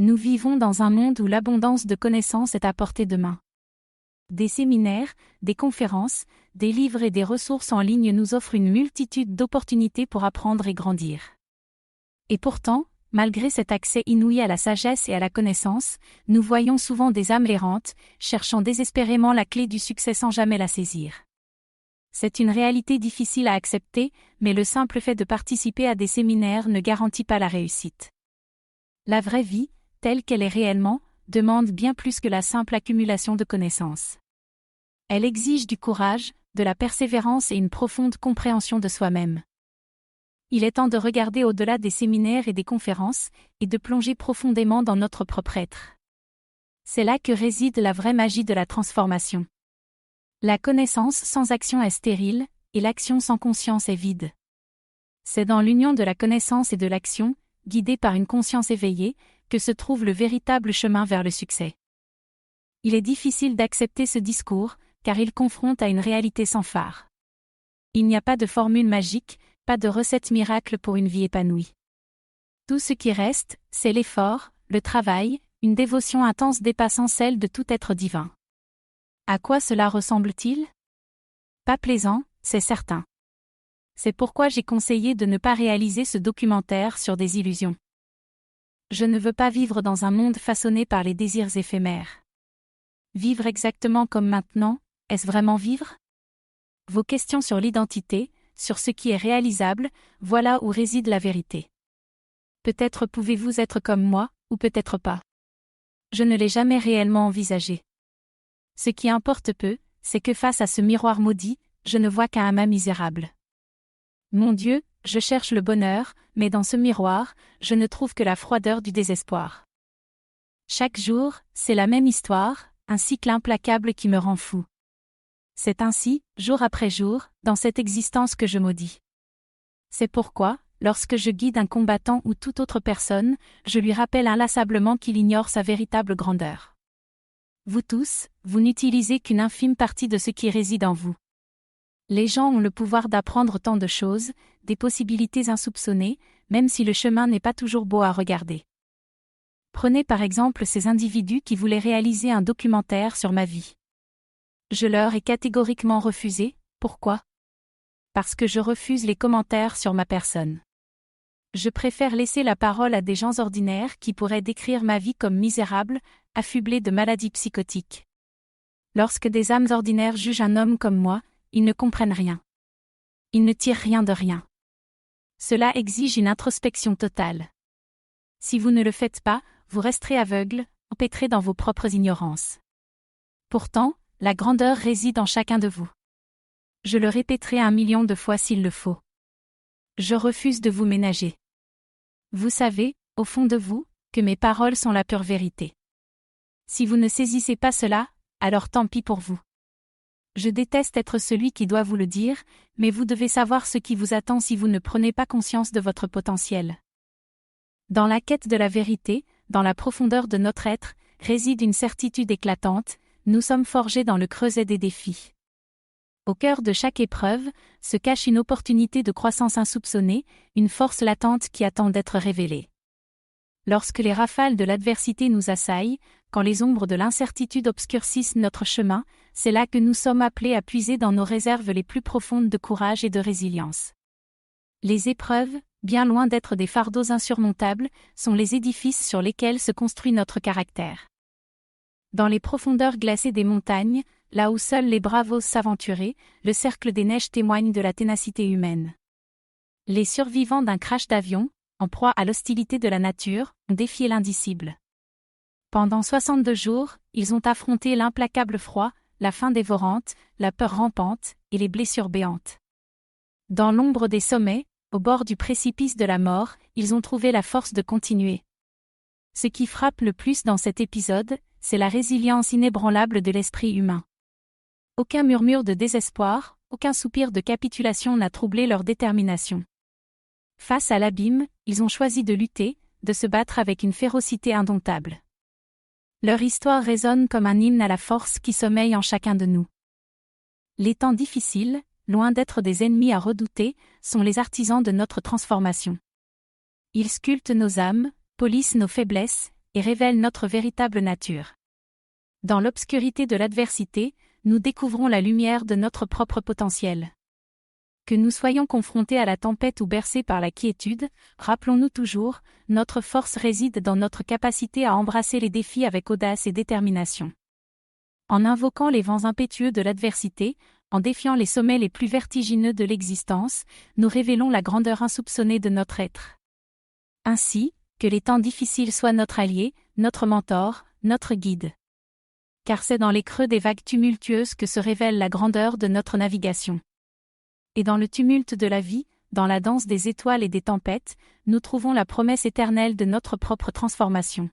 Nous vivons dans un monde où l'abondance de connaissances est à portée de main. Des séminaires, des conférences, des livres et des ressources en ligne nous offrent une multitude d'opportunités pour apprendre et grandir. Et pourtant, malgré cet accès inouï à la sagesse et à la connaissance, nous voyons souvent des âmes errantes, cherchant désespérément la clé du succès sans jamais la saisir. C'est une réalité difficile à accepter, mais le simple fait de participer à des séminaires ne garantit pas la réussite. La vraie vie, telle qu'elle est réellement, demande bien plus que la simple accumulation de connaissances. Elle exige du courage, de la persévérance et une profonde compréhension de soi-même. Il est temps de regarder au-delà des séminaires et des conférences, et de plonger profondément dans notre propre être. C'est là que réside la vraie magie de la transformation. La connaissance sans action est stérile, et l'action sans conscience est vide. C'est dans l'union de la connaissance et de l'action, guidée par une conscience éveillée, que se trouve le véritable chemin vers le succès. Il est difficile d'accepter ce discours, car il confronte à une réalité sans phare. Il n'y a pas de formule magique, pas de recette miracle pour une vie épanouie. Tout ce qui reste, c'est l'effort, le travail, une dévotion intense dépassant celle de tout être divin. À quoi cela ressemble-t-il ? Pas plaisant, c'est certain. C'est pourquoi j'ai conseillé de ne pas réaliser ce documentaire sur des illusions. Je ne veux pas vivre dans un monde façonné par les désirs éphémères. Vivre exactement comme maintenant, est-ce vraiment vivre ? Vos questions sur l'identité, sur ce qui est réalisable, voilà où réside la vérité. Peut-être pouvez-vous être comme moi, ou peut-être pas. Je ne l'ai jamais réellement envisagé. Ce qui importe peu, c'est que face à ce miroir maudit, je ne vois qu'un amas misérable. Mon Dieu, je cherche le bonheur, mais dans ce miroir, je ne trouve que la froideur du désespoir. Chaque jour, c'est la même histoire, un cycle implacable qui me rend fou. C'est ainsi, jour après jour, dans cette existence que je maudis. C'est pourquoi, lorsque je guide un combattant ou toute autre personne, je lui rappelle inlassablement qu'il ignore sa véritable grandeur. Vous tous, vous n'utilisez qu'une infime partie de ce qui réside en vous. Les gens ont le pouvoir d'apprendre tant de choses, des possibilités insoupçonnées, même si le chemin n'est pas toujours beau à regarder. Prenez par exemple ces individus qui voulaient réaliser un documentaire sur ma vie. Je leur ai catégoriquement refusé, pourquoi ? Parce que je refuse les commentaires sur ma personne. Je préfère laisser la parole à des gens ordinaires qui pourraient décrire ma vie comme misérable, affublée de maladies psychotiques. Lorsque des âmes ordinaires jugent un homme comme moi, ils ne comprennent rien. Ils ne tirent rien de rien. Cela exige une introspection totale. Si vous ne le faites pas, vous resterez aveugle, empêtré dans vos propres ignorances. Pourtant, la grandeur réside en chacun de vous. Je le répéterai 1 million de fois s'il le faut. Je refuse de vous ménager. Vous savez, au fond de vous, que mes paroles sont la pure vérité. Si vous ne saisissez pas cela, alors tant pis pour vous. Je déteste être celui qui doit vous le dire, mais vous devez savoir ce qui vous attend si vous ne prenez pas conscience de votre potentiel. Dans la quête de la vérité, dans la profondeur de notre être, réside une certitude éclatante, nous sommes forgés dans le creuset des défis. Au cœur de chaque épreuve, se cache une opportunité de croissance insoupçonnée, une force latente qui attend d'être révélée. Lorsque les rafales de l'adversité nous assaillent, quand les ombres de l'incertitude obscurcissent notre chemin, c'est là que nous sommes appelés à puiser dans nos réserves les plus profondes de courage et de résilience. Les épreuves, bien loin d'être des fardeaux insurmontables, sont les édifices sur lesquels se construit notre caractère. Dans les profondeurs glacées des montagnes, là où seuls les bravos s'aventuraient, le cercle des neiges témoigne de la ténacité humaine. Les survivants d'un crash d'avion, en proie à l'hostilité de la nature, ont défié l'indicible. Pendant 62 jours, ils ont affronté l'implacable froid, la faim dévorante, la peur rampante et les blessures béantes. Dans l'ombre des sommets, au bord du précipice de la mort, ils ont trouvé la force de continuer. Ce qui frappe le plus dans cet épisode, c'est la résilience inébranlable de l'esprit humain. Aucun murmure de désespoir, aucun soupir de capitulation n'a troublé leur détermination. Face à l'abîme, ils ont choisi de lutter, de se battre avec une férocité indomptable. Leur histoire résonne comme un hymne à la force qui sommeille en chacun de nous. Les temps difficiles, loin d'être des ennemis à redouter, sont les artisans de notre transformation. Ils sculptent nos âmes, polissent nos faiblesses, et révèle notre véritable nature. Dans l'obscurité de l'adversité, nous découvrons la lumière de notre propre potentiel. Que nous soyons confrontés à la tempête ou bercés par la quiétude, rappelons-nous toujours, notre force réside dans notre capacité à embrasser les défis avec audace et détermination. En invoquant les vents impétueux de l'adversité, en défiant les sommets les plus vertigineux de l'existence, nous révélons la grandeur insoupçonnée de notre être. Ainsi, que les temps difficiles soient notre allié, notre mentor, notre guide. Car c'est dans les creux des vagues tumultueuses que se révèle la grandeur de notre navigation. Et dans le tumulte de la vie, dans la danse des étoiles et des tempêtes, nous trouvons la promesse éternelle de notre propre transformation.